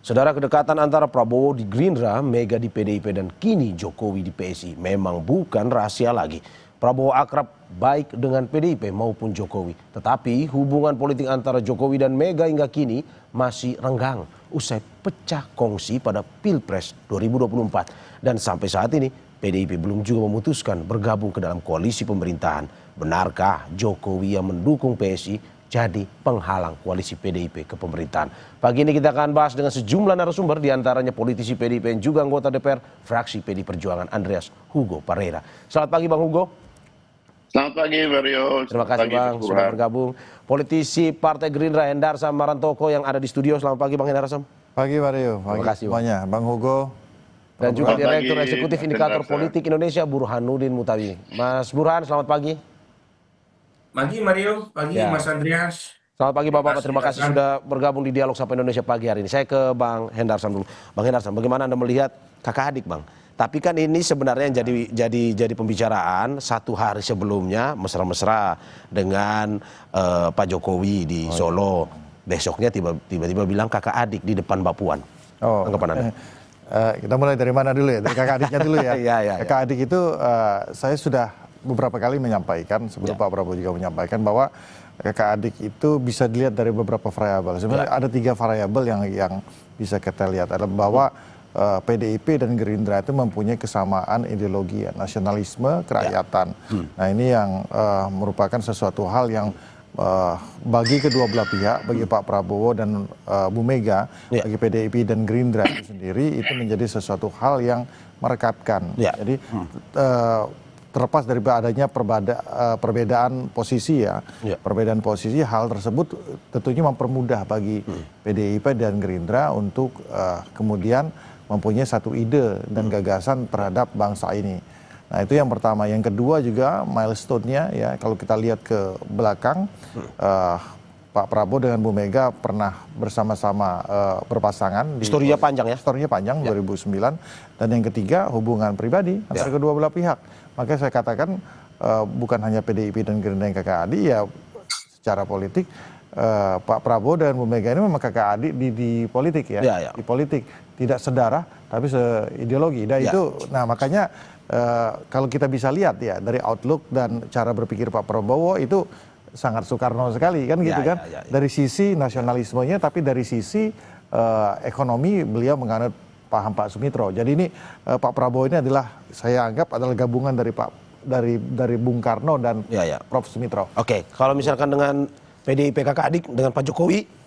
Saudara, kedekatan antara Prabowo di Gerindra, Mega di PDIP, dan kini Jokowi di PSI memang bukan rahasia lagi. Prabowo akrab baik dengan PDIP maupun Jokowi. Tetapi hubungan politik antara Jokowi dan Mega hingga kini masih renggang usai pecah kongsi pada Pilpres 2024. Dan sampai saat ini PDIP belum juga memutuskan bergabung ke dalam koalisi pemerintahan. Benarkah Jokowi yang mendukung PSI jadi penghalang koalisi PDIP ke pemerintahan? Pagi ini kita akan bahas dengan sejumlah narasumber, diantaranya politisi PDIP yang juga anggota DPR fraksi PD Perjuangan Andreas Hugo Parera. Selamat pagi Bang Hugo. Selamat pagi Mario. Terima kasih Bang sudah bergabung. Politisi Partai Gerindra Hendarsam Marantoko yang ada di studio. Selamat pagi Bang Hendarsam. Pagi Mario. Terima kasih semuanya. Bang Hugo. Dan juga Direktur Eksekutif Indikator Politik Indonesia Burhanuddin Mutawi. Mas Burhan, selamat pagi. Pagi Mario, pagi Mas Andreas. Selamat pagi Bapak-Bapak, terima kasih sudah bergabung di Dialog Sapa Indonesia pagi hari ini. Saya ke Bang Hendarsam dulu. Bang Hendarsam, bagaimana Anda melihat kakak adik Bang? Tapi kan ini sebenarnya yang jadi pembicaraan satu hari sebelumnya mesra-mesra dengan Pak Jokowi di Solo. Besoknya tiba-tiba bilang kakak adik di depan Mbak Puan. Anggapan Anda? Kita mulai dari mana dulu ya? Dari kakak adiknya dulu ya. Kakak adik itu saya sudah beberapa kali menyampaikan, sebelum Pak Prabowo juga menyampaikan bahwa kakak adik itu bisa dilihat dari beberapa variabel. Sebenarnya ada 3 variabel yang bisa kita lihat. Adalah bahwa PDIP dan Gerindra itu mempunyai kesamaan ideologi ya, nasionalisme, kerakyatan. Nah ini yang merupakan sesuatu hal yang bagi kedua belah pihak, bagi Pak Prabowo dan Bu Mega, bagi PDIP dan Gerindra itu sendiri, itu menjadi sesuatu hal yang merekatkan. Jadi terlepas dari adanya perbedaan posisi ya, perbedaan posisi, hal tersebut tentunya mempermudah bagi PDIP dan Gerindra untuk kemudian mempunyai satu ide dan gagasan terhadap bangsa ini. Nah itu yang pertama. Yang kedua juga milestone-nya ya, kalau kita lihat ke belakang, Pak Prabowo dengan Bu Mega pernah bersama-sama berpasangan. Historinya panjang ya? Historinya panjang, 2009. Dan yang ketiga, hubungan pribadi antara kedua belah pihak. Makanya saya katakan bukan hanya PDIP dan Gerindra yang kakak adik, ya secara politik Pak Prabowo dan Bu Mega ini memang kakak adik di politik ya. Di politik. Tidak sedarah, tapi seideologi. Dan itu, nah makanya kalau kita bisa lihat ya, dari outlook dan cara berpikir Pak Prabowo itu sangat Soekarno sekali kan gitu kan. Dari sisi nasionalismenya, tapi dari sisi ekonomi beliau menganut paham Pak Sumitro. Jadi ini Pak Prabowo ini adalah, saya anggap adalah gabungan dari Bung Karno dan Prof Sumitro. Oke, kalau misalkan dengan PDIP kakak adik dengan Pak Jokowi,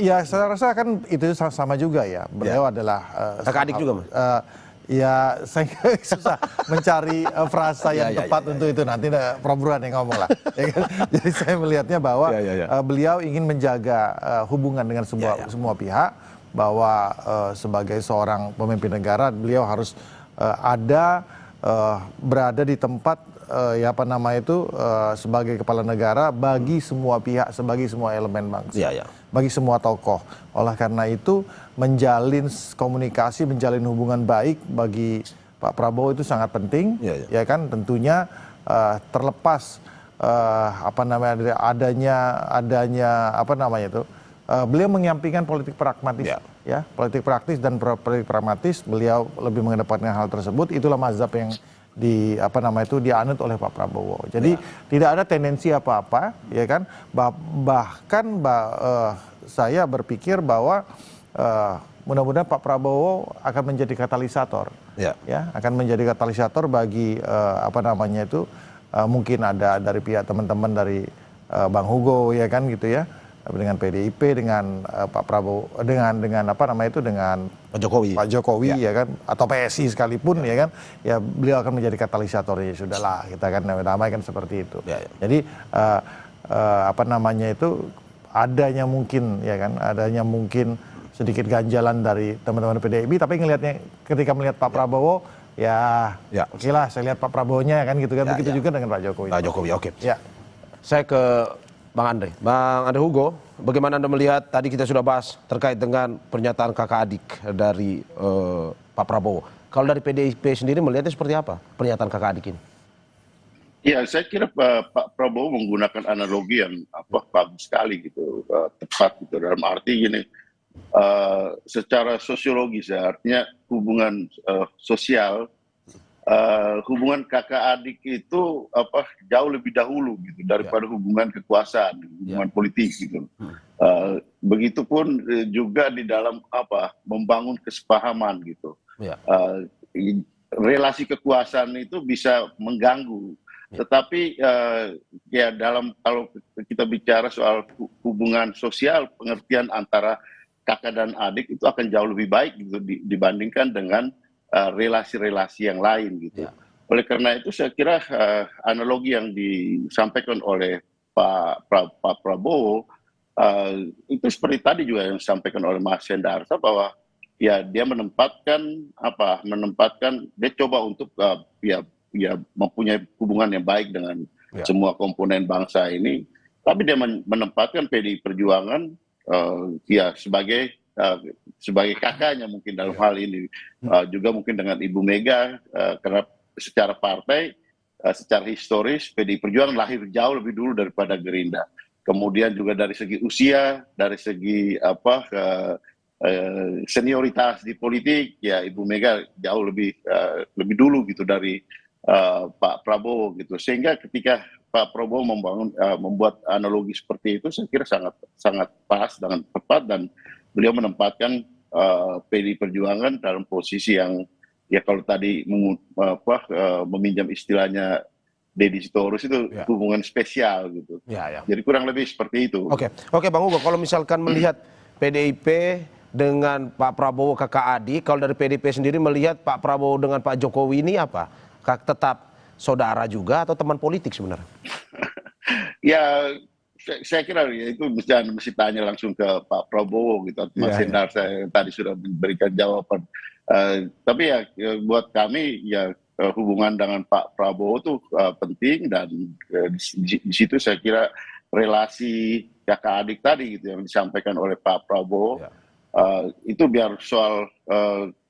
ya saya rasa kan itu sama juga ya. Beliau adalah kakak adik juga Mas. Ya saya susah mencari frasa yang tepat untuk itu, nanti Prof Burhan yang ngomong lah. Ya kan? Jadi saya melihatnya bahwa beliau ingin menjaga hubungan dengan semua pihak, bahwa sebagai seorang pemimpin negara beliau harus berada di tempat sebagai kepala negara bagi semua pihak, sebagai semua elemen bangsa, bagi semua tokoh. Oleh karena itu menjalin komunikasi, menjalin hubungan baik bagi Pak Prabowo itu sangat penting, ya kan, tentunya terlepas beliau menyampingkan politik pragmatis, politik praktis dan politik pragmatis, beliau lebih mengedepankan hal tersebut. Itulah mazhab yang dianut oleh Pak Prabowo. Jadi tidak ada tendensi apa-apa, ya kan. Bahkan saya berpikir bahwa mudah-mudahan Pak Prabowo akan menjadi katalisator, akan menjadi katalisator bagi mungkin ada dari pihak teman-teman dari Bang Hugo, ya kan gitu ya, dengan PDIP, dengan Pak Prabowo, dengan dengan Pak Jokowi, ya kan, atau PSI sekalipun, ya kan, ya beliau akan menjadi katalisator. Ya sudahlah, kita kan namanya kan seperti itu. Jadi adanya mungkin sedikit ganjalan dari teman-teman PDIP, tapi ketika melihat Pak Prabowo, oke lah, saya lihat Pak Prabowo-nya kan gitu kan. Begitu juga dengan Pak Jokowi. Pak Jokowi, oke. Saya ke Bang Andre Hugo, bagaimana Anda melihat, tadi kita sudah bahas terkait dengan pernyataan kakak adik dari Pak Prabowo. Kalau dari PDIP sendiri melihatnya seperti apa pernyataan kakak adik ini? Ya, saya kira Pak Prabowo menggunakan analogi yang bagus sekali gitu, tepat gitu, dalam arti gini, secara sosiologis ya, artinya hubungan sosial, hubungan kakak adik itu jauh lebih dahulu gitu daripada hubungan kekuasaan, hubungan politik gitu. Begitupun juga di dalam membangun kesepahaman gitu. Relasi kekuasaan itu bisa mengganggu, tetapi ya kalau kita bicara soal hubungan sosial, pengertian antara kakak dan adik itu akan jauh lebih baik gitu dibandingkan dengan relasi-relasi yang lain gitu. Oleh karena itu saya kira analogi yang disampaikan oleh Pak Prabowo itu seperti tadi juga yang disampaikan oleh Mas Hendarsa, bahwa ya dia menempatkan dia coba untuk ya mempunyai hubungan yang baik dengan semua komponen bangsa ini, tapi dia menempatkan PDI Perjuangan ya sebagai kakaknya mungkin dalam hal ini, juga mungkin dengan Ibu Mega, karena secara partai, secara historis PDI Perjuangan lahir jauh lebih dulu daripada Gerindra. Kemudian juga dari segi usia, dari segi senioritas di politik, ya Ibu Mega jauh lebih dulu gitu dari Pak Prabowo gitu. Sehingga ketika Pak Prabowo membuat analogi seperti itu, saya kira sangat pas dengan tepat, dan beliau menempatkan PDI Perjuangan dalam posisi yang ya kalau tadi meminjam istilahnya Deddy Sitorus itu hubungan spesial gitu. Jadi kurang lebih seperti itu. Oke Bang Hugo, kalau misalkan melihat PDIP dengan Pak Prabowo kakak adik, kalau dari PDIP sendiri melihat Pak Prabowo dengan Pak Jokowi ini apa? Tetap saudara juga atau teman politik sebenarnya? Ya, saya kira itu mesti tanya langsung ke Pak Prabowo gitu. Mas Hendar saya tadi sudah memberikan jawaban. Tapi ya buat kami ya hubungan dengan Pak Prabowo itu penting, dan di situ saya kira relasi kakak adik tadi gitu yang disampaikan oleh Pak Prabowo itu biar soal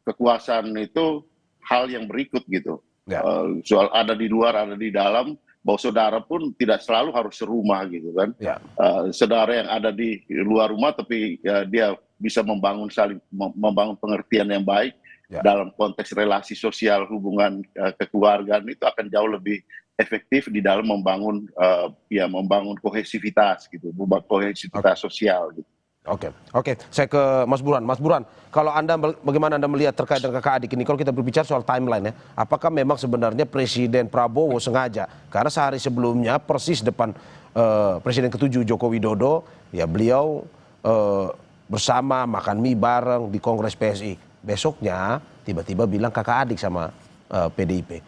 kekuasaan itu hal yang berikut gitu. Soal ada di luar, ada di dalam, bahwa saudara pun tidak selalu harus serumah gitu kan. Saudara yang ada di luar rumah tapi dia bisa membangun pengertian yang baik dalam konteks relasi sosial, hubungan kekeluargaan, itu akan jauh lebih efektif di dalam membangun kohesivitas gitu, kohesivitas sosial gitu. Oke, saya ke Mas Burhan. Mas Burhan, kalau bagaimana Anda melihat terkait dengan kakak adik ini? Kalau kita berbicara soal timeline ya, apakah memang sebenarnya Presiden Prabowo sengaja? Karena sehari sebelumnya persis depan Presiden ke-7 Joko Widodo, ya beliau bersama makan mie bareng di Kongres PSI. Besoknya tiba-tiba bilang kakak adik sama PDIP.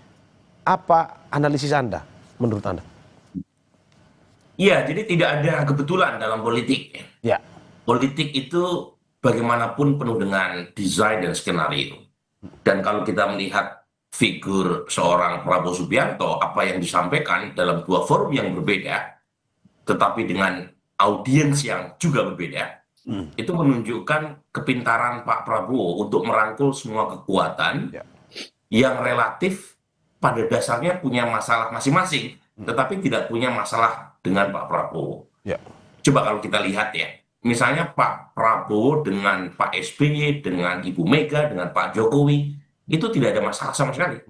Apa analisis Anda menurut Anda? Iya, jadi tidak ada kebetulan dalam politik. Politik itu bagaimanapun penuh dengan desain dan skenario. Dan kalau kita melihat figur seorang Prabowo Subianto, apa yang disampaikan dalam dua forum yang berbeda, tetapi dengan audiens yang juga berbeda, itu menunjukkan kepintaran Pak Prabowo untuk merangkul semua kekuatan yang relatif pada dasarnya punya masalah masing-masing, tetapi tidak punya masalah dengan Pak Prabowo. Coba kalau kita lihat ya, misalnya Pak Prabowo dengan Pak SBY, dengan Ibu Mega, dengan Pak Jokowi, itu tidak ada masalah sama sekali.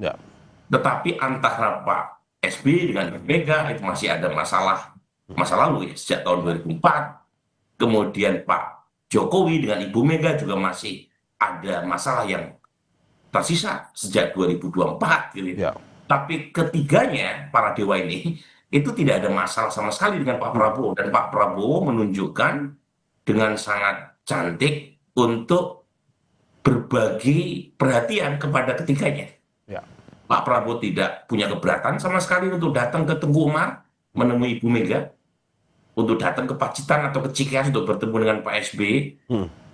Tetapi antara Pak SBY dengan Ibu Mega itu masih ada masa lalu ya, sejak tahun 2004. Kemudian Pak Jokowi dengan Ibu Mega juga masih ada masalah yang tersisa sejak 2024 gitu. Tapi ketiganya, para dewa ini, itu tidak ada masalah sama sekali dengan Pak Prabowo. Dan Pak Prabowo menunjukkan dengan sangat cantik untuk berbagi perhatian kepada ketiganya. Pak Prabowo tidak punya keberatan sama sekali untuk datang ke Teguh Umar menemui Ibu Mega, untuk datang ke Pacitan atau ke Cikeas untuk bertemu dengan Pak SBY,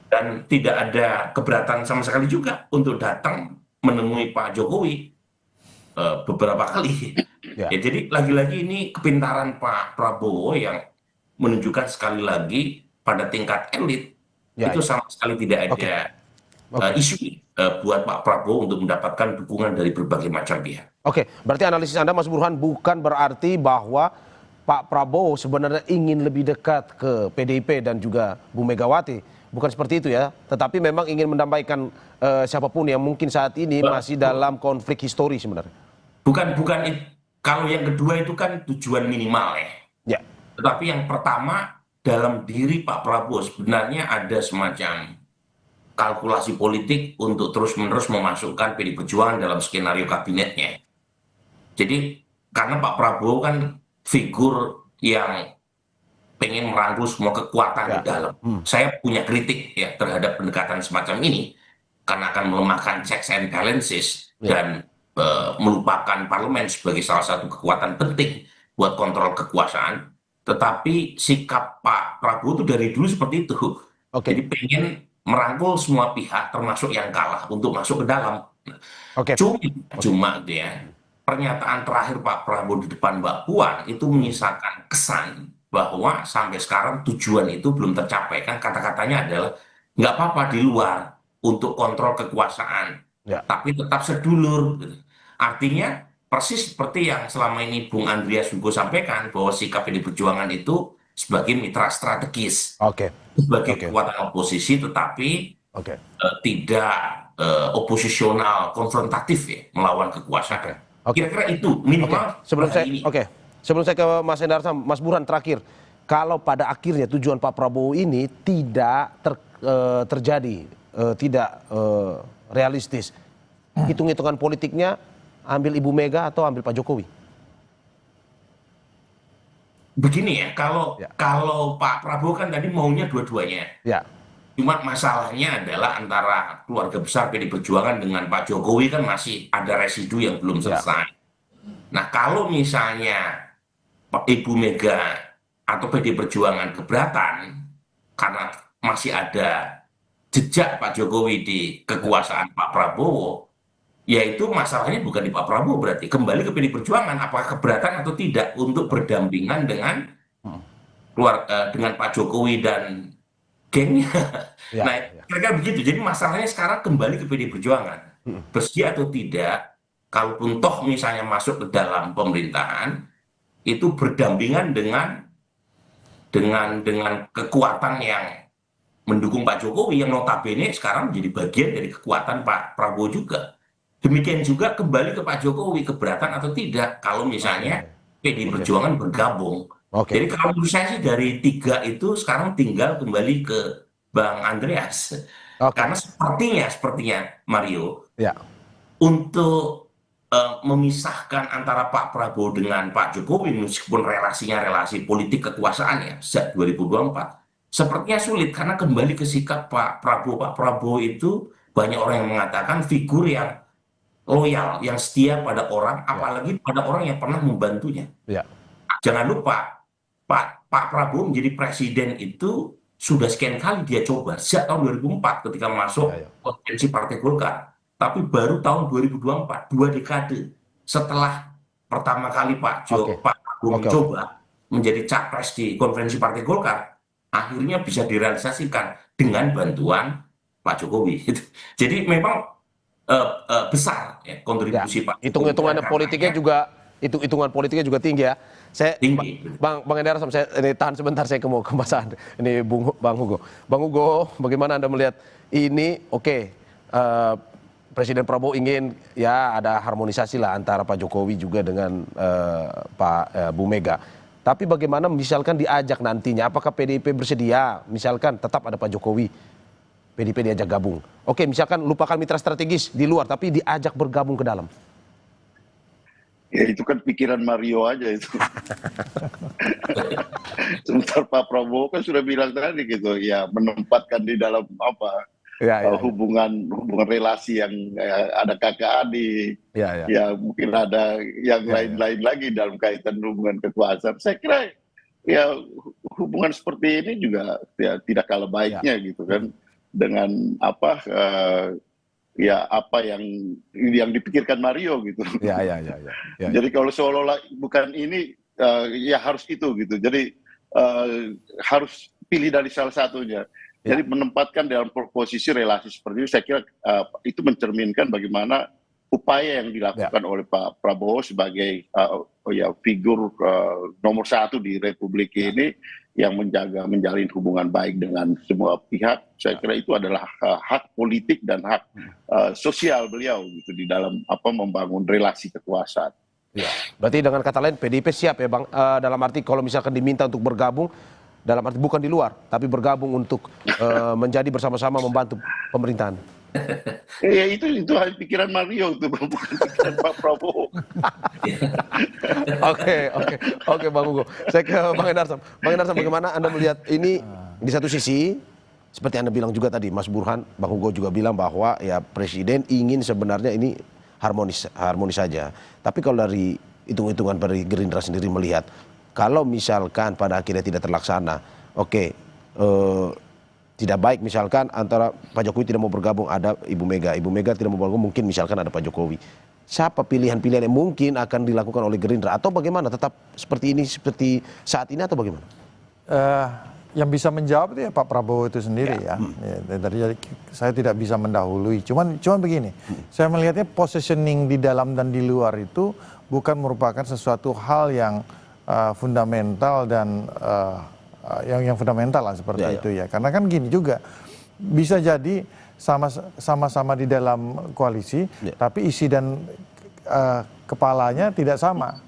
dan tidak ada keberatan sama sekali juga untuk datang menemui Pak Jokowi beberapa kali. Jadi lagi-lagi ini kepintaran Pak Prabowo yang menunjukkan sekali lagi pada tingkat elit itu sama sekali tidak ada isu buat Pak Prabowo untuk mendapatkan dukungan dari berbagai macam pihak. Berarti analisis Anda Mas Burhan bukan berarti bahwa Pak Prabowo sebenarnya ingin lebih dekat ke PDIP dan juga Bu Megawati, bukan seperti itu ya. Tetapi memang ingin mendamaikan siapapun yang mungkin saat ini masih dalam konflik histori sebenarnya. Bukan kalau yang kedua itu kan tujuan minimal ya. Ya. Tetapi yang pertama, dalam diri Pak Prabowo sebenarnya ada semacam kalkulasi politik untuk terus-menerus memasukkan PD Perjuangan dalam skenario kabinetnya. Jadi karena Pak Prabowo kan figur yang pengen merangkul semua kekuatan di dalam. Saya punya kritik ya terhadap pendekatan semacam ini karena akan melemahkan checks and balances dan melupakan parlemen sebagai salah satu kekuatan penting buat kontrol kekuasaan. Tetapi sikap Pak Prabowo itu dari dulu seperti itu. Jadi pengen merangkul semua pihak termasuk yang kalah untuk masuk ke dalam. Cuma dia pernyataan terakhir Pak Prabowo di depan Mbak Puan itu menyisakan kesan bahwa sampai sekarang tujuan itu belum tercapai. Kan kata-katanya adalah nggak apa-apa di luar untuk kontrol kekuasaan, tapi tetap sedulur. Artinya persis seperti yang selama ini Bung Andreas Hugo sampaikan bahwa sikap PD Perjuangan itu sebagai mitra strategis, sebagai kekuatan oposisi, tetapi tidak oposisional konfrontatif ya melawan kekuasaan. Kira-kira itu minimal. Sebelum saya ke Mas Endarsam, Mas Burhan terakhir, kalau pada akhirnya tujuan Pak Prabowo ini tidak terjadi, tidak realistis, hitung-hitungan politiknya ambil Ibu Mega atau ambil Pak Jokowi? Begini ya, kalau Pak Prabowo kan tadi maunya dua-duanya. Cuma masalahnya adalah antara keluarga besar PD Perjuangan dengan Pak Jokowi kan masih ada residu yang belum selesai. Nah, kalau misalnya Ibu Mega atau PD Perjuangan keberatan karena masih ada jejak Pak Jokowi di kekuasaan Pak Prabowo, yaitu masalahnya bukan di Pak Prabowo, berarti kembali ke PD Perjuangan apakah keberatan atau tidak untuk berdampingan dengan Pak Jokowi dan gengnya. Nah, kira-kira begitu. Jadi masalahnya sekarang kembali ke PD Perjuangan. Bersedia atau tidak, kalaupun toh misalnya masuk ke dalam pemerintahan, itu berdampingan dengan kekuatan yang mendukung Pak Jokowi yang notabene sekarang menjadi bagian dari kekuatan Pak Prabowo juga. Demikian juga kembali ke Pak Jokowi, keberatan atau tidak kalau misalnya PD Perjuangan bergabung. Jadi kalau menurut saya sih dari tiga itu sekarang tinggal kembali ke Bang Andreas. Karena sepertinya Mario, untuk memisahkan antara Pak Prabowo dengan Pak Jokowi meskipun relasinya relasi politik kekuasaan ya sejak 2024, sepertinya sulit karena kembali ke sikap Pak Prabowo. Pak Prabowo itu banyak orang yang mengatakan figur yang loyal, yang setia pada orang, apalagi pada orang yang pernah membantunya. Jangan lupa, Pak Prabowo menjadi presiden itu sudah sekian kali dia coba, sejak tahun 2004 ketika masuk konvensi Partai Golkar. Tapi baru tahun 2024, 2 dekade setelah pertama kali Pak Prabowo mencoba menjadi capres di konvensi Partai Golkar, akhirnya bisa direalisasikan dengan bantuan Pak Jokowi. Jadi memang besar ya kontribusi Pak. Hitungan politiknya juga tinggi ya. Bang Endarsam, saya ini tahan sebentar, saya mau ke Mas Andre. Ini Bang Hugo. Bang Hugo, bagaimana Anda melihat ini? Presiden Prabowo ingin ya ada harmonisasi lah antara Pak Jokowi juga dengan Bu Mega. Tapi bagaimana misalkan diajak nantinya, apakah PDIP bersedia misalkan tetap ada Pak Jokowi, PDIP diajak gabung. Misalkan lupakan mitra strategis di luar, tapi diajak bergabung ke dalam. Ya itu kan pikiran Mario aja itu. Sebentar Pak Prabowo kan sudah bilang tadi gitu, ya menempatkan di dalam hubungan relasi yang ada kakak adik, ya mungkin ada yang lain-lain lagi dalam kaitan hubungan kekuasaan. Saya kira ya hubungan seperti ini juga ya tidak kalah baiknya gitu kan dengan apa yang dipikirkan Mario gitu. Jadi kalau seolah-olah bukan ini ya harus itu gitu. Jadi harus pilih dari salah satunya. Jadi menempatkan dalam posisi relasi seperti itu, saya kira itu mencerminkan bagaimana upaya yang dilakukan oleh Pak Prabowo sebagai figur nomor satu di Republik ini, yang menjalin hubungan baik dengan semua pihak. Saya kira itu adalah hak politik dan hak sosial beliau gitu di dalam membangun relasi kekuasaan. Ya, berarti dengan kata lain PDIP siap ya Bang, dalam arti kalau misalkan diminta untuk bergabung, dalam arti bukan di luar, tapi bergabung untuk menjadi bersama-sama membantu pemerintahan. Ya itu hanya pikiran Mario, itu bukan pikiran Pak Prabowo. Oke Bang Hugo. Saya ke Bang Endarsam. Bang Endarsam, bagaimana Anda melihat ini di satu sisi, seperti Anda bilang juga tadi, Mas Burhan, Bang Hugo juga bilang bahwa ya Presiden ingin sebenarnya ini harmonis saja. Tapi kalau dari hitung-hitungan dari Gerindra sendiri melihat, kalau misalkan pada akhirnya tidak terlaksana, tidak baik misalkan antara Pak Jokowi tidak mau bergabung, ada Ibu Mega tidak mau bergabung, mungkin misalkan ada Pak Jokowi. Siapa pilihan-pilihan yang mungkin akan dilakukan oleh Gerindra, atau bagaimana, tetap seperti ini, seperti saat ini, atau bagaimana? Yang bisa menjawab itu ya Pak Prabowo itu sendiri ya. Jadi saya tidak bisa mendahului. Cuman begini, saya melihatnya positioning di dalam dan di luar itu bukan merupakan sesuatu hal yang fundamental dan yang fundamental lah seperti itu ya. Karena kan gini juga, bisa jadi sama-sama di dalam koalisi, tapi isi dan kepalanya tidak sama.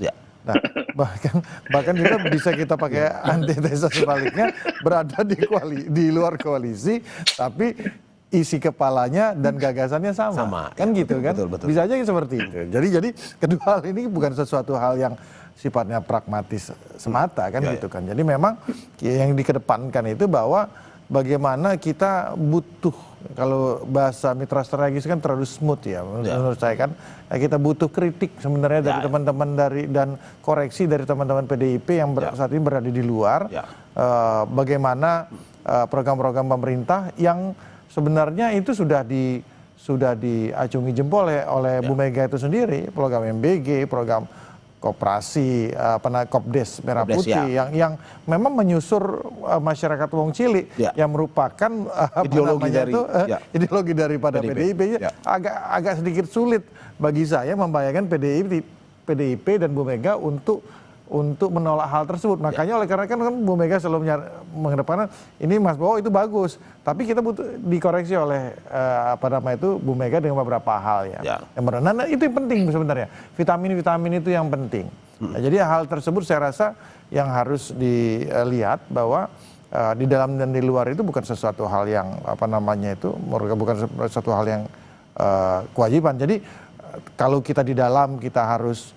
Nah, bahkan juga bisa kita pakai antitesa sebaliknya, berada di luar koalisi, tapi isi kepalanya dan gagasannya sama. Kan gitu kan? Betul. Bisa aja seperti itu. Jadi kedua hal ini bukan sesuatu hal yang sifatnya pragmatis semata kan gitu kan. Jadi memang yang dikedepankan itu bahwa bagaimana kita butuh, kalau bahasa mitra strategis kan terlalu smooth ya menurut saya kan, kita butuh kritik sebenarnya dari teman-teman dan koreksi dari teman-teman PDIP yang saat ini berada di luar, bagaimana program-program pemerintah yang sebenarnya itu sudah diacungi jempol oleh Bu Mega itu sendiri, program MBG, program koperasi, Kopdes Merah Putih yang memang menyusur masyarakat Wong Cilik yang merupakan ideologi daripada PDIP. Agak sedikit sulit bagi saya membayangkan PDIP dan Bu Mega untuk menolak hal tersebut. Makanya oleh karena kan Bu Mega selalu mengedepankan ini Mas Bowo itu bagus, tapi kita butuh dikoreksi oleh Bu Mega dengan beberapa hal ya. Nah, itu yang penting sebenarnya. Vitamin itu yang penting. Nah, jadi hal tersebut saya rasa yang harus dilihat bahwa di dalam dan di luar itu bukan sesuatu hal yang bukan sesuatu hal yang kewajiban. Jadi kalau kita di dalam kita harus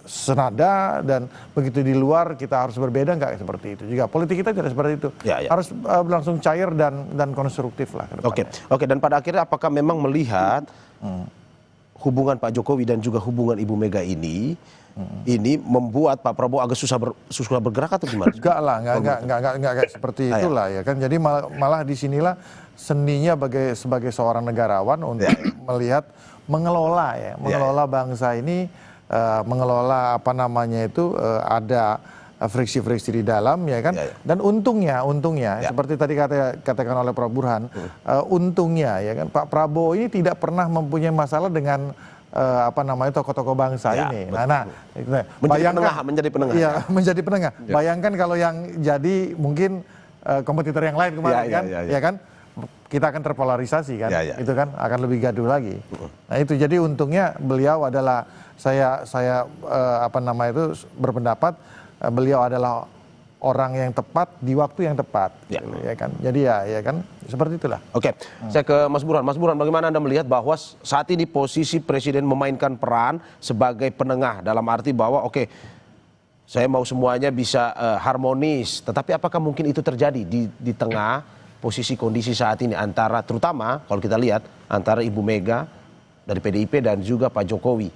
senada, dan begitu di luar kita harus berbeda, nggak seperti itu juga. Politik kita tidak seperti itu. Harus langsung cair dan konstruktif lah. Oke. Dan pada akhirnya apakah memang melihat hubungan Pak Jokowi dan juga hubungan Ibu Mega ini membuat Pak Prabowo agak susah bergerak atau gimana? Enggak lah, enggak seperti itulah ya kan. Jadi malah disinilah seninya sebagai seorang negarawan untuk melihat mengelola bangsa ini, mengelola ada friksi-friksi di dalam ya kan. Dan untungnya seperti tadi katakan oleh Prof Burhan, untungnya ya kan Pak Prabowo ini tidak pernah mempunyai masalah dengan tokoh-tokoh bangsa ini. Menjadi penengah. Iya, menjadi penengah. Bayangkan kalau yang jadi mungkin kompetitor yang lain kemarin ya kan. Kita akan terpolarisasi kan, itu kan akan lebih gaduh lagi. Nah itu jadi untungnya beliau adalah saya berpendapat beliau adalah orang yang tepat di waktu yang tepat, ya kan. Jadi ya kan seperti itulah. Oke, saya ke Mas Burhan. Mas Burhan, bagaimana Anda melihat bahwa saat ini posisi Presiden memainkan peran sebagai penengah dalam arti bahwa saya mau semuanya bisa harmonis, tetapi apakah mungkin itu terjadi di tengah posisi kondisi saat ini terutama kalau kita lihat antara Ibu Mega dari PDIP dan juga Pak Jokowi?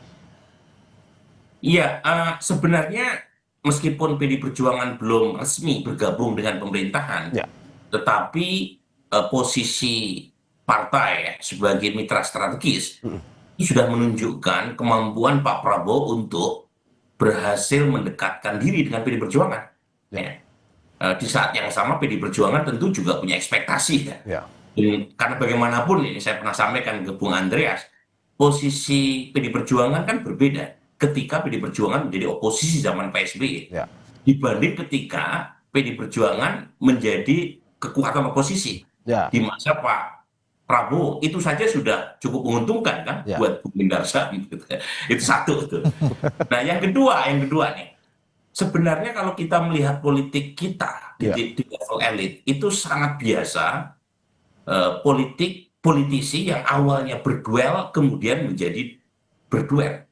Iya, sebenarnya meskipun PD Perjuangan belum resmi bergabung dengan pemerintahan, tetapi posisi partai sebagai mitra strategis ini sudah menunjukkan kemampuan Pak Prabowo untuk berhasil mendekatkan diri dengan PD Perjuangan. Di saat yang sama PD Perjuangan tentu juga punya ekspektasi karena bagaimanapun ini saya pernah sampaikan ke Bung Andreas, posisi PD Perjuangan kan berbeda ketika PD Perjuangan menjadi oposisi zaman PSBY. dibanding ketika PD Perjuangan menjadi kekuatan oposisi di masa Pak Prabowo. Itu saja sudah cukup menguntungkan kan buat Bung Darsa. Itu satu tuh. Nah yang kedua nih, sebenarnya kalau kita melihat politik kita di level elit itu sangat biasa, politisi yang awalnya berduel kemudian menjadi berduel.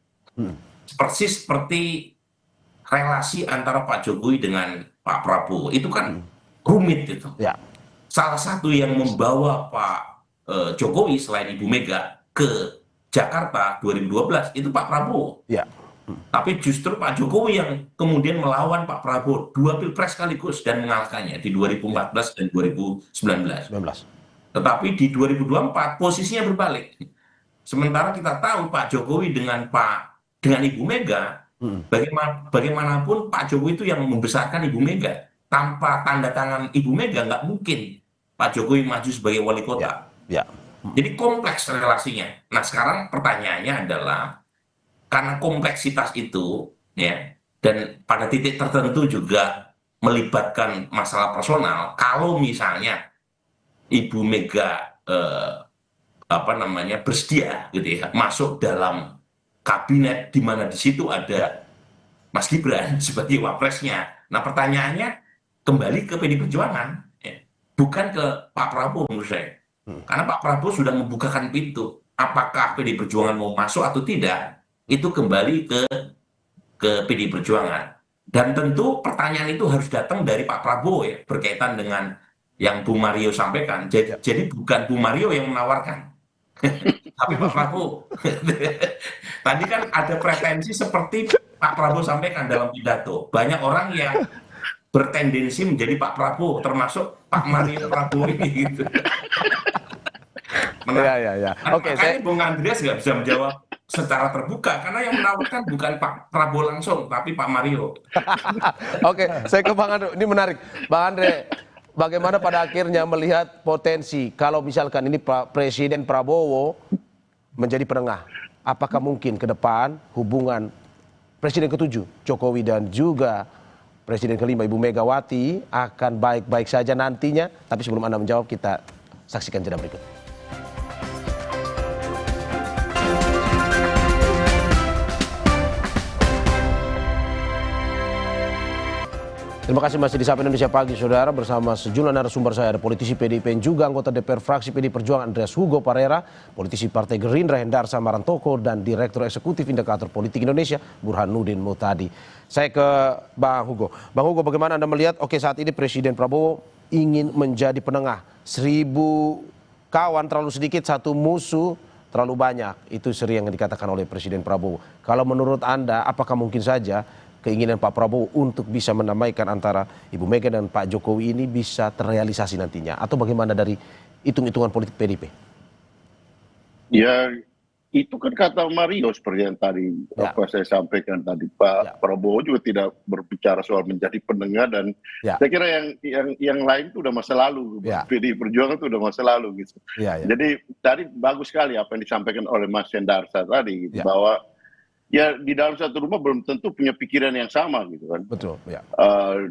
Persis seperti relasi antara Pak Jokowi dengan Pak Prabowo itu kan rumit itu. Salah satu yang membawa Pak Jokowi selain Ibu Mega ke Jakarta 2012 itu Pak Prabowo. Tapi justru Pak Jokowi yang kemudian melawan Pak Prabowo 2 pilpres sekaligus dan mengalahkannya di 2014 dan 2019. Tetapi di 2024 posisinya berbalik. Sementara kita tahu Pak Jokowi dengan Ibu Mega, bagaimanapun Pak Jokowi itu yang membesarkan Ibu Mega. Tanpa tanda tangan Ibu Mega nggak mungkin Pak Jokowi maju sebagai wali kota. Jadi kompleks relasinya. Nah sekarang pertanyaannya adalah karena kompleksitas itu, ya, dan pada titik tertentu juga melibatkan masalah personal. Kalau misalnya Ibu Mega bersedia gitu ya masuk dalam kabinet di mana di situ ada Mas Gibran sebagai wapresnya. Nah pertanyaannya kembali ke PD Perjuangan, bukan ke Pak Prabowo menurut saya. Karena Pak Prabowo sudah membukakan pintu. Apakah PD Perjuangan mau masuk atau tidak, itu kembali ke PD Perjuangan. Dan tentu pertanyaan itu harus datang dari Pak Prabowo ya, berkaitan dengan yang Bu Mario sampaikan. Jadi bukan Bu Mario yang menawarkan, tapi Pak Prabowo. Tadi kan ada pretensi seperti Pak Prabowo sampaikan dalam pidato. Banyak orang yang bertendensi menjadi Pak Prabowo, termasuk Pak Mario Prabowo ini gitu. Oke, makanya Bung Andreas nggak bisa menjawab secara terbuka karena yang menawarkan bukan Pak Prabowo langsung, tapi Pak Mario. Oke, saya ke Bang Andre. Ini menarik, Bang Andre. Bagaimana pada akhirnya melihat potensi kalau misalkan ini Presiden Prabowo menjadi penengah? Apakah mungkin ke depan hubungan Presiden ke-7 Jokowi dan juga Presiden ke-5 Ibu Megawati akan baik-baik saja nantinya? Tapi sebelum Anda menjawab, kita saksikan jeda berikut. Terima kasih masih di Sapa Indonesia Pagi, saudara, bersama sejumlah narasumber saya. Ada politisi PDIP yang juga anggota DPR fraksi PD Perjuangan Andreas Hugo Parera, politisi Partai Gerindra Hendarsa Marantoko, dan Direktur Eksekutif Indikator Politik Indonesia Burhanuddin Muhtadi. Saya ke Bang Hugo. Bang Hugo, bagaimana Anda melihat, saat ini Presiden Prabowo ingin menjadi penengah. 1.000 kawan terlalu sedikit, 1 musuh terlalu banyak. Itu sering yang dikatakan oleh Presiden Prabowo. Kalau menurut Anda, apakah mungkin saja keinginan Pak Prabowo untuk bisa mendamaikan antara Ibu Mega dan Pak Jokowi ini bisa terrealisasi nantinya? Atau bagaimana dari hitung-hitungan politik PDIP? Ya, itu kan kata Mario seperti yang tadi apa saya sampaikan tadi. Pak Prabowo juga tidak berbicara soal menjadi penengah, dan saya kira yang lain itu udah masa lalu. PDI Perjuangan itu udah masa lalu gitu. Jadi tadi bagus sekali apa yang disampaikan oleh Mas Hendarsa tadi gitu, bahwa ya di dalam satu rumah belum tentu punya pikiran yang sama gitu kan. Betul.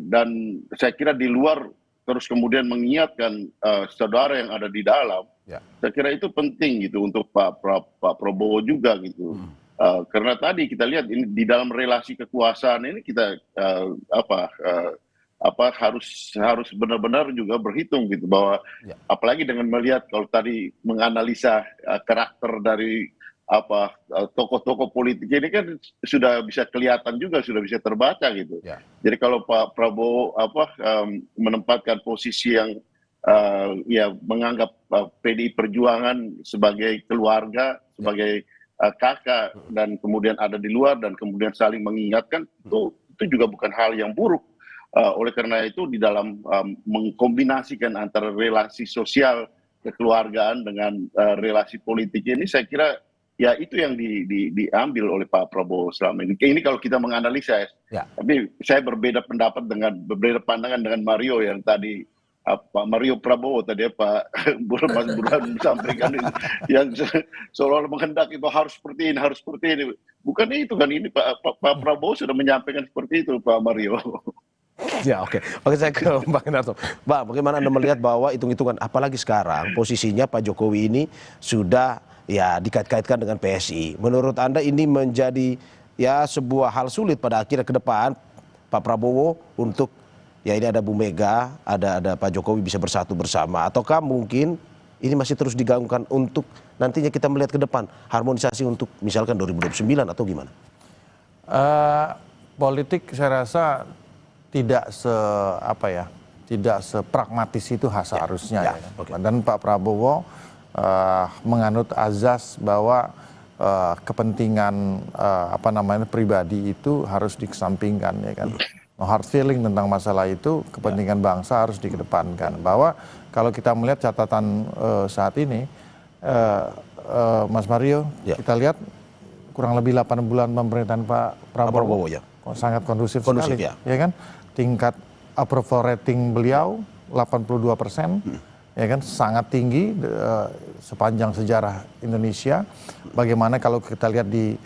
Dan saya kira di luar terus kemudian mengingatkan saudara yang ada di dalam. Saya kira itu penting gitu untuk Pak Prabowo juga gitu. Karena tadi kita lihat ini di dalam relasi kekuasaan ini kita harus benar-benar juga berhitung gitu, bahwa apalagi dengan melihat kalau tadi menganalisa karakter dari tokoh-tokoh politik ini kan sudah bisa kelihatan juga, sudah bisa terbaca gitu. Jadi kalau Pak Prabowo menempatkan posisi yang menganggap PDI Perjuangan sebagai keluarga, sebagai kakak, dan kemudian ada di luar dan kemudian saling mengingatkan, itu juga bukan hal yang buruk. Oleh karena itu di dalam mengkombinasikan antara relasi sosial kekeluargaan dengan relasi politik ini, saya kira ya itu yang diambil oleh Pak Prabowo selama ini. Ini kalau kita menganalisa, tapi saya berbeda pandangan dengan Mario yang tadi, Pak Mario Prabowo tadi Pak Mas Burhan sampaikan ini, yang seolah-olah menghendaki bahwa harus seperti ini. Bukan itu kan, ini Pak Prabowo sudah menyampaikan seperti itu, Pak Mario. Ya, oke. Oke, saya ke Bang Enarto. Bang, bagaimana Anda melihat bahwa hitung-hitungan, apalagi sekarang posisinya Pak Jokowi ini sudah ya dikait-kaitkan dengan PSI. Menurut Anda ini menjadi ya sebuah hal sulit pada akhirnya ke depan Pak Prabowo untuk ya ini ada Bu Mega, ada Pak Jokowi bisa bersatu bersama, ataukah mungkin ini masih terus digaungkan untuk nantinya kita melihat ke depan harmonisasi untuk misalkan 2029 atau gimana? Politik saya rasa tidak tidak sepragmatis itu seharusnya. Okay. Dan Pak Prabowo menganut azas bahwa kepentingan pribadi itu harus dikesampingkan, ya kan. No hard feeling tentang masalah itu, kepentingan bangsa harus dikedepankan. Bahwa kalau kita melihat catatan saat ini, Mas Mario, kita lihat kurang lebih 8 bulan pemerintahan Pak Prabowo sangat kondusif sekali, ya kan. Tingkat approval rating beliau 82%, ya kan, sangat tinggi sepanjang sejarah Indonesia. Bagaimana kalau kita lihat di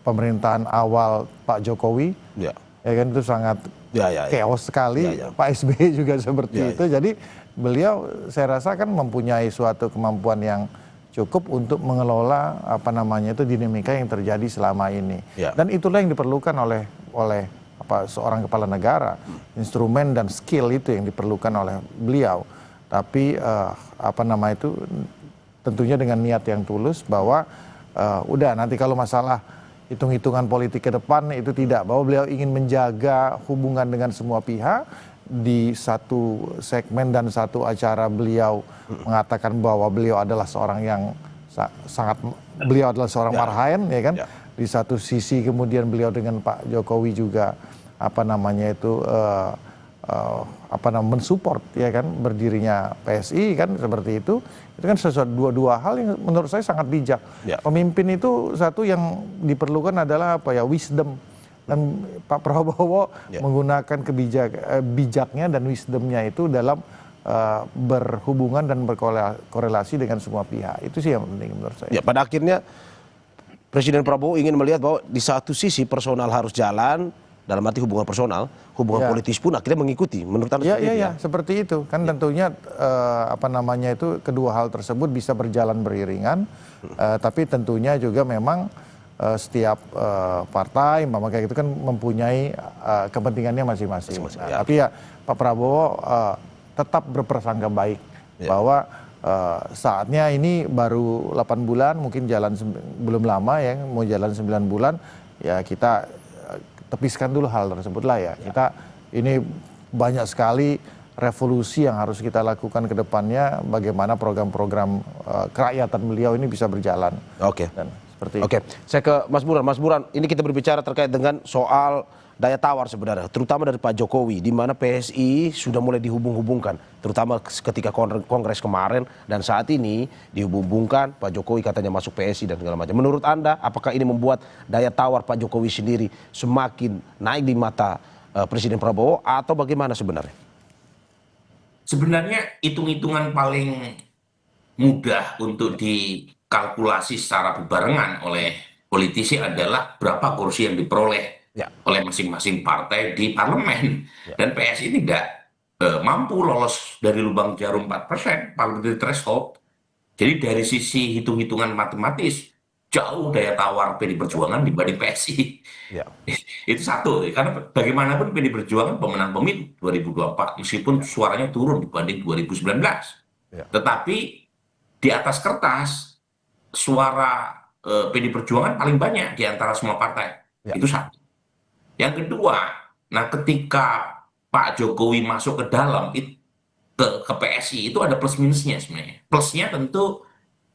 pemerintahan awal Pak Jokowi, ya kan, itu sangat chaos sekali. Pak SBY juga seperti itu. Jadi beliau saya rasa kan mempunyai suatu kemampuan yang cukup untuk mengelola dinamika yang terjadi selama ini. Dan itulah yang diperlukan oleh seorang kepala negara. Instrumen dan skill itu yang diperlukan oleh beliau. Tapi tentunya dengan niat yang tulus bahwa udah nanti kalau masalah hitung-hitungan politik ke depan itu tidak, bahwa beliau ingin menjaga hubungan dengan semua pihak. Di satu segmen dan satu acara beliau mengatakan bahwa beliau adalah seorang yang beliau adalah seorang marhaen, ya kan. Di satu sisi kemudian beliau dengan Pak Jokowi juga mensupport, ya kan, berdirinya PSI kan, seperti itu kan sesuatu dua hal yang menurut saya sangat bijak. Pemimpin itu satu yang diperlukan adalah wisdom, dan Pak Prabowo menggunakan bijaknya dan wisdomnya itu dalam berhubungan dan berkorelasi dengan semua pihak. Itu sih yang penting menurut saya. Ya, pada akhirnya Presiden Prabowo ingin melihat bahwa di satu sisi personal harus jalan, dalam arti hubungan personal, hubungan politis pun akhirnya mengikuti. Menurut Anda seperti itu. Kan tentunya itu kedua hal tersebut bisa berjalan beriringan, tapi tentunya juga memang setiap partai kayak gitu kan mempunyai kepentingannya masing-masing. Tapi ya Pak Prabowo tetap berprasangka baik bahwa saatnya ini baru 8 bulan, mungkin jalan belum lama ya, mau jalan 9 bulan, ya kita tepiskan dulu hal tersebut lah ya. Kita ini banyak sekali revolusi yang harus kita lakukan ke depannya, bagaimana program-program kerakyatan beliau ini bisa berjalan. Oke. Seperti Oke, saya ke Mas Buran. Mas Buran, ini kita berbicara terkait dengan soal daya tawar sebenarnya, terutama dari Pak Jokowi, di mana PSI sudah mulai dihubung-hubungkan, terutama ketika Kongres kemarin, dan saat ini dihubung-hubungkan, Pak Jokowi katanya masuk PSI dan segala macam. Menurut Anda, apakah ini membuat daya tawar Pak Jokowi sendiri semakin naik di mata Presiden Prabowo, atau bagaimana sebenarnya? Sebenarnya hitung-hitungan paling mudah untuk dikalkulasi secara berbarengan oleh politisi adalah berapa kursi yang diperoleh oleh masing-masing partai di parlemen. Dan PSI tidak mampu lolos dari lubang jarum 4%, parliamentary threshold. Jadi dari sisi hitung-hitungan matematis, jauh daya tawar PD Perjuangan dibanding PSI. Itu satu, karena bagaimanapun PD Perjuangan pemenang pemilu 2024, meskipun suaranya turun dibanding 2019. Tetapi di atas kertas, suara PD Perjuangan paling banyak di antara semua partai. Itu satu. Yang kedua, nah ketika Pak Jokowi masuk ke dalam ke PSI, itu ada plus minusnya sebenarnya. Plusnya tentu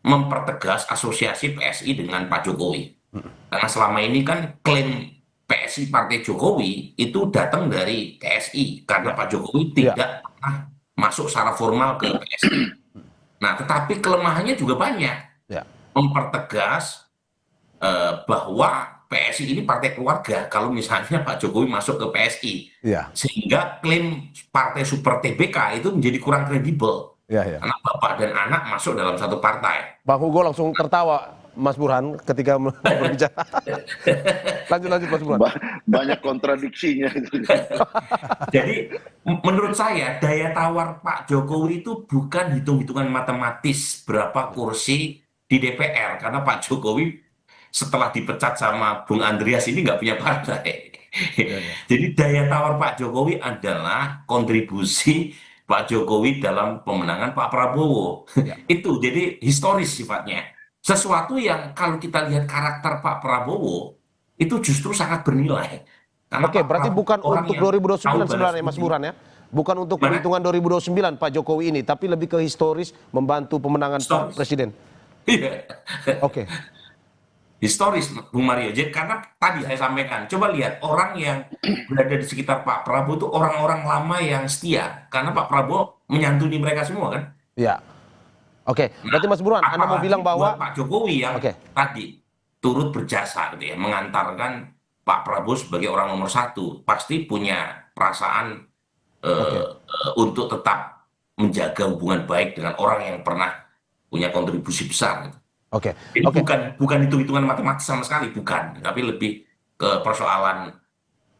mempertegas asosiasi PSI dengan Pak Jokowi. Karena selama ini kan klaim PSI Partai Jokowi itu datang dari PSI, karena Pak Jokowi tidak pernah masuk secara formal ke PSI. Nah, tetapi kelemahannya juga banyak. Mempertegas bahwa PSI ini partai keluarga kalau misalnya Pak Jokowi masuk ke PSI. Sehingga klaim partai super TBK itu menjadi kurang kredibel. Karena bapak dan anak masuk dalam satu partai. Bang Hugo langsung tertawa Mas Burhan ketika berbicara. Lanjut Mas Burhan. Banyak kontradiksinya. Jadi menurut saya daya tawar Pak Jokowi itu bukan hitung-hitungan matematis berapa kursi di DPR, karena Pak Jokowi setelah dipecat sama Bung Andreas ini nggak punya partai. Jadi daya tawar Pak Jokowi adalah kontribusi Pak Jokowi dalam pemenangan Pak Prabowo. Itu jadi historis sifatnya. Sesuatu yang kalau kita lihat karakter Pak Prabowo itu justru sangat bernilai. Oke, berarti bukan untuk 2029 sebenarnya Mas Burhan ya? Bukan untuk perhitungan 2029 Pak Jokowi ini, tapi lebih ke historis membantu pemenangan Pak Presiden. Iya. Oke. Historis, Bung Mario. Jadi karena tadi saya sampaikan, coba lihat orang yang berada di sekitar Pak Prabowo itu orang-orang lama yang setia, karena Pak Prabowo menyantuni mereka semua kan. Iya. Oke, berarti Mas Burhan, Anda mau bilang bahwa Pak Jokowi yang tadi turut berjasa gitu ya, mengantarkan Pak Prabowo sebagai orang nomor satu, pasti punya perasaan untuk tetap menjaga hubungan baik dengan orang yang pernah punya kontribusi besar. Gitu. Ini bukan hitung-hitungan matematis sama sekali, bukan, tapi lebih ke persoalan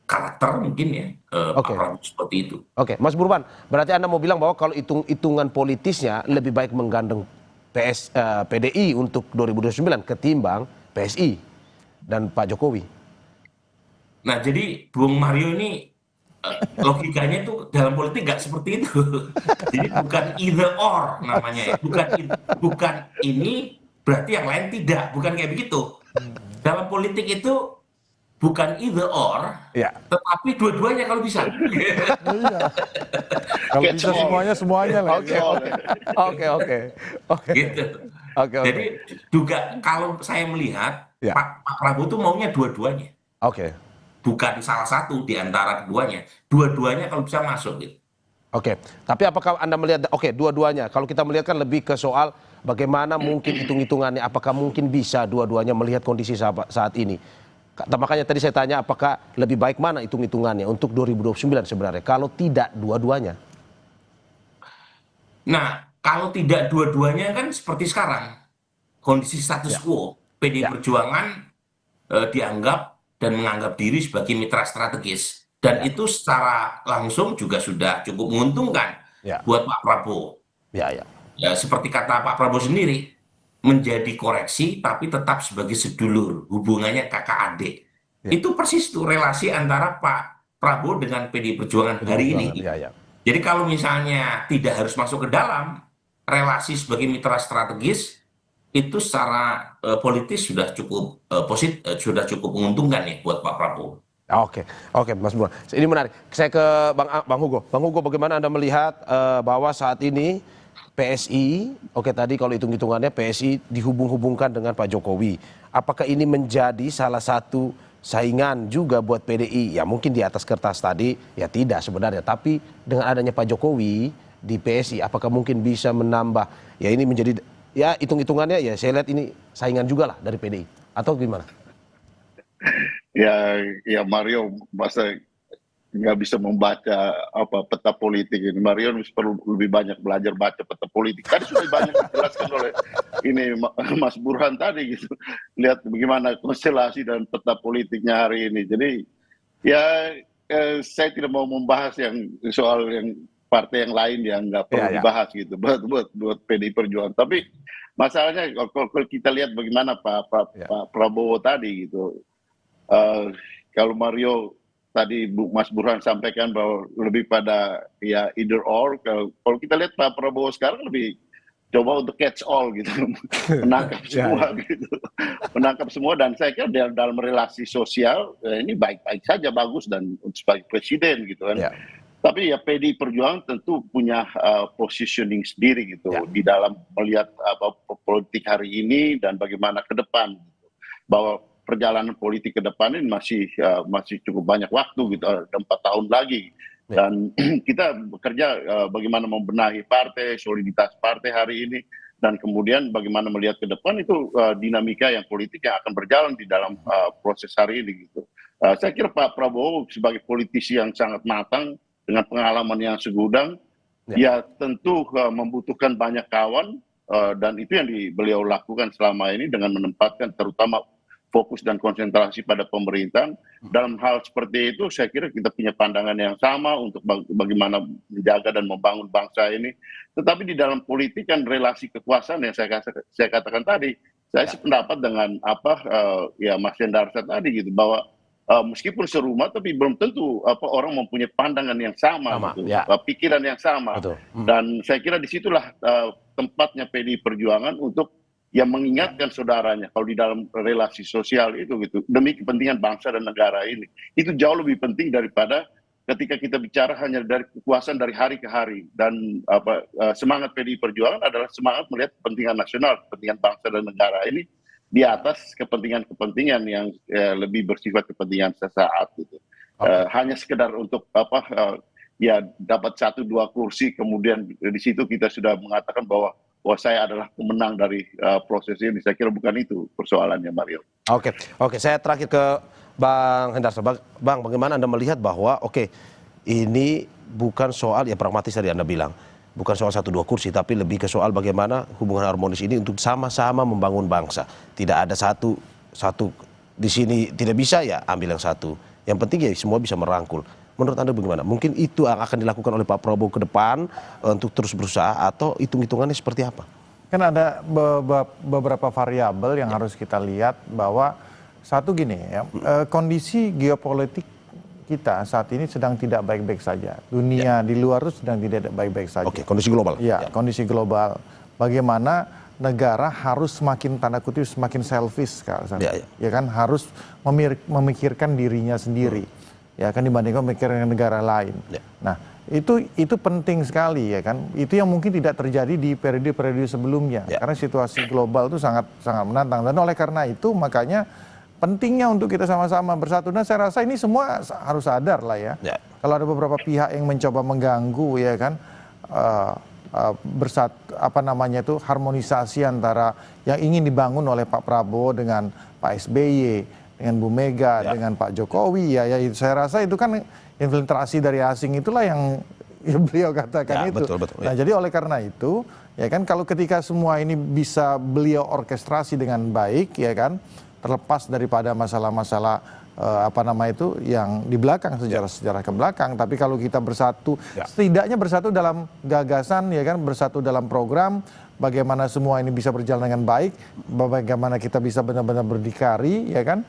karakter mungkin ya, Pak Prabowo seperti itu. Oke, Mas Burhan, berarti Anda mau bilang bahwa kalau hitung-hitungan politisnya lebih baik menggandeng PDI untuk 2029 ketimbang PSI dan Pak Jokowi. Nah, jadi Bung Mario ini logikanya itu dalam politik nggak seperti itu. Jadi bukan either or namanya ya, bukan ini berarti yang lain tidak, bukan kayak begitu. Dalam politik itu bukan either or, tetapi dua-duanya kalau bisa. Kalau bisa semuanya lah. Oke. Gitu. Jadi juga kalau saya melihat Pak Prabowo itu maunya dua-duanya. Bukan salah satu di antara keduanya. Dua-duanya kalau bisa masuk gitu. Tapi apakah Anda melihat, dua-duanya, kalau kita melihat kan lebih ke soal bagaimana mungkin hitung-hitungannya, apakah mungkin bisa dua-duanya melihat kondisi saat ini. Makanya tadi saya tanya apakah lebih baik mana hitung-hitungannya untuk 2029 sebenarnya, kalau tidak dua-duanya. Nah, kalau tidak dua-duanya kan seperti sekarang, kondisi status quo, PDI Perjuangan dianggap dan menganggap diri sebagai mitra strategis. Dan itu secara langsung juga sudah cukup menguntungkan buat Pak Prabowo. Ya, seperti kata Pak Prabowo sendiri, menjadi koreksi tapi tetap sebagai sedulur, hubungannya kakak adik. Itu persis tuh relasi antara Pak Prabowo dengan PDI Perjuangan hari ini. Jadi kalau misalnya tidak harus masuk ke dalam, relasi sebagai mitra strategis itu secara politis sudah cukup sudah cukup menguntungkan ya buat Pak Prabowo. Oke, Mas Burhan. Ini menarik. Saya ke Bang Hugo. Bang Hugo, bagaimana Anda melihat bahwa saat ini PSI, tadi kalau hitung-hitungannya PSI dihubung-hubungkan dengan Pak Jokowi. Apakah ini menjadi salah satu saingan juga buat PDI? Ya mungkin di atas kertas tadi, ya tidak sebenarnya. Tapi dengan adanya Pak Jokowi di PSI, apakah mungkin bisa menambah? Ya ini menjadi, ya hitung-hitungannya ya saya lihat ini saingan juga lah dari PDI. Atau gimana? Ya Mario masa nggak bisa membaca peta politik ini. Mario perlu lebih banyak belajar baca peta politik. Tadi sudah banyak dijelaskan oleh ini Mas Burhan tadi gitu. Lihat bagaimana konstelasi dan peta politiknya hari ini. Jadi ya saya tidak mau membahas yang soal yang partai yang lain yang nggak perlu dibahas gitu buat PDI Perjuangan. Tapi masalahnya kalau kita lihat bagaimana Pak Prabowo tadi gitu. Kalau Mario tadi Mas Burhan sampaikan bahwa lebih pada ya either or, kalau kita lihat Pak Prabowo sekarang lebih coba untuk catch all gitu, menangkap semua gitu, menangkap semua, dan saya kira dalam relasi sosial ini baik-baik saja, bagus dan sebagai presiden gitu kan. Tapi ya PDI Perjuangan tentu punya positioning sendiri gitu di dalam melihat politik hari ini dan bagaimana ke depan gitu. Bahwa perjalanan politik ke depan ini masih cukup banyak waktu gitu, 4 tahun lagi, dan kita bekerja bagaimana membenahi partai, soliditas partai hari ini, dan kemudian bagaimana melihat ke depan itu dinamika yang politik yang akan berjalan di dalam proses hari ini gitu. Saya kira Pak Prabowo sebagai politisi yang sangat matang dengan pengalaman yang segudang, ya tentu membutuhkan banyak kawan dan itu yang beliau lakukan selama ini dengan menempatkan terutama fokus dan konsentrasi pada pemerintahan. Dalam hal seperti itu saya kira kita punya pandangan yang sama untuk bagaimana menjaga dan membangun bangsa ini. Tetapi di dalam politik kan relasi kekuasaan yang saya katakan tadi, saya sependapat dengan ya Mas Hendarsa tadi gitu, bahwa meskipun serumah tapi belum tentu orang mempunyai pandangan yang sama gitu, pikiran yang sama. Dan saya kira disitulah tempatnya PDI Perjuangan untuk yang mengingatkan saudaranya kalau di dalam relasi sosial itu gitu, demi kepentingan bangsa dan negara ini. Itu jauh lebih penting daripada ketika kita bicara hanya dari kekuasaan dari hari ke hari. Dan semangat PDI Perjuangan adalah semangat melihat kepentingan nasional, kepentingan bangsa dan negara ini di atas kepentingan-kepentingan yang lebih bersifat kepentingan sesaat gitu. Hanya sekedar untuk ya dapat 1-2 kursi, kemudian di situ kita sudah mengatakan bahwa saya adalah pemenang dari proses ini. Saya kira bukan itu persoalannya, Mario. Oke, saya terakhir ke Bang Hendarsa. Bang, bagaimana Anda melihat bahwa ini bukan soal ya pragmatis tadi Anda bilang, bukan soal 1-2 kursi, tapi lebih ke soal bagaimana hubungan harmonis ini untuk sama-sama membangun bangsa. Tidak ada satu di sini tidak bisa ya ambil yang satu. Yang penting ya semua bisa merangkul. Menurut Anda bagaimana? Mungkin itu yang akan dilakukan oleh Pak Prabowo ke depan untuk terus berusaha, atau hitung-hitungannya seperti apa? Kan ada beberapa variabel yang harus kita lihat, bahwa satu gini ya, kondisi geopolitik kita saat ini sedang tidak baik-baik saja. Dunia di luar itu sedang tidak baik-baik saja. Kondisi global. Kondisi global. Bagaimana negara harus semakin tanda kutip semakin selfish sekarang. Ya kan, harus memikirkan dirinya sendiri. Ya kan, dibandingkan memikirkan negara lain. Nah, itu penting sekali ya kan. Itu yang mungkin tidak terjadi di periode-periode sebelumnya. Karena situasi global itu sangat menantang. Dan oleh karena itu makanya pentingnya untuk kita sama-sama bersatu. Dan saya rasa ini semua harus sadar lah ya. Kalau ada beberapa pihak yang mencoba mengganggu ya kan, harmonisasi antara yang ingin dibangun oleh Pak Prabowo dengan Pak SBY, dengan Bu Mega, dengan Pak Jokowi, ya saya rasa itu kan infiltrasi dari asing, itulah yang beliau katakan itu. Betul, nah jadi oleh karena itu, ya kan, kalau ketika semua ini bisa beliau orkestrasi dengan baik, ya kan, terlepas daripada masalah-masalah yang di belakang, sejarah ke belakang, tapi kalau kita bersatu, setidaknya bersatu dalam gagasan, ya kan, bersatu dalam program, bagaimana semua ini bisa berjalan dengan baik, bagaimana kita bisa benar-benar berdikari, ya kan,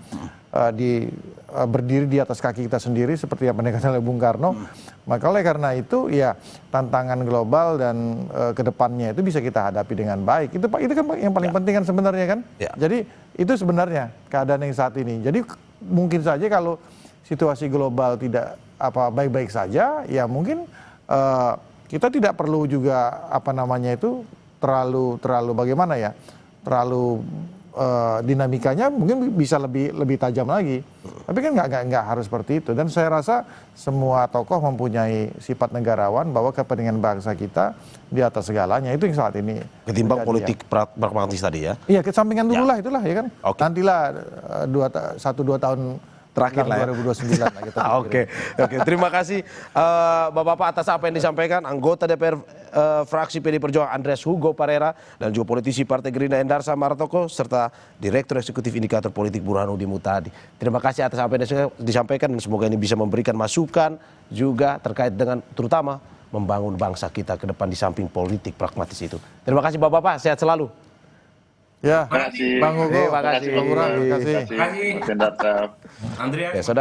berdiri di atas kaki kita sendiri seperti yang dikatakan oleh Bung Karno. Maka oleh karena itu ya tantangan global dan kedepannya itu bisa kita hadapi dengan baik. Itu kan yang paling penting kan sebenarnya kan. Jadi itu sebenarnya keadaan yang saat ini. Jadi mungkin saja kalau situasi global tidak baik-baik saja, ya mungkin kita tidak perlu juga terlalu bagaimana ya, terlalu dinamikanya mungkin bisa lebih tajam lagi. Tapi kan nggak harus seperti itu. Dan saya rasa semua tokoh mempunyai sifat negarawan, bahwa kepentingan bangsa kita di atas segalanya. Itu yang saat ini ketimbang politik pragmatis tadi ya. Iya, kesampingan dulu lah, itulah ya kan. Nantilah 1-2 tahun terakhir lah ya. 2029 lah kita. Oke. Terima kasih Bapak-Bapak atas apa yang disampaikan. Anggota DPR fraksi PD Perjuangan Andreas Hugo Parera, dan juga politisi Partai Gerindra Hendarsa Martoko, serta Direktur Eksekutif Indikator Politik Burhanuddin Muhtadi. Terima kasih atas apa yang disampaikan, dan semoga ini bisa memberikan masukan juga terkait dengan terutama membangun bangsa kita ke depan di samping politik pragmatis itu. Terima kasih Bapak-Bapak, sehat selalu. Ya, terima kasih Bang Hugo, terima kasih Bang Burhan, terima kasih Mas Hendarsa. Andrea. Ya, saudara.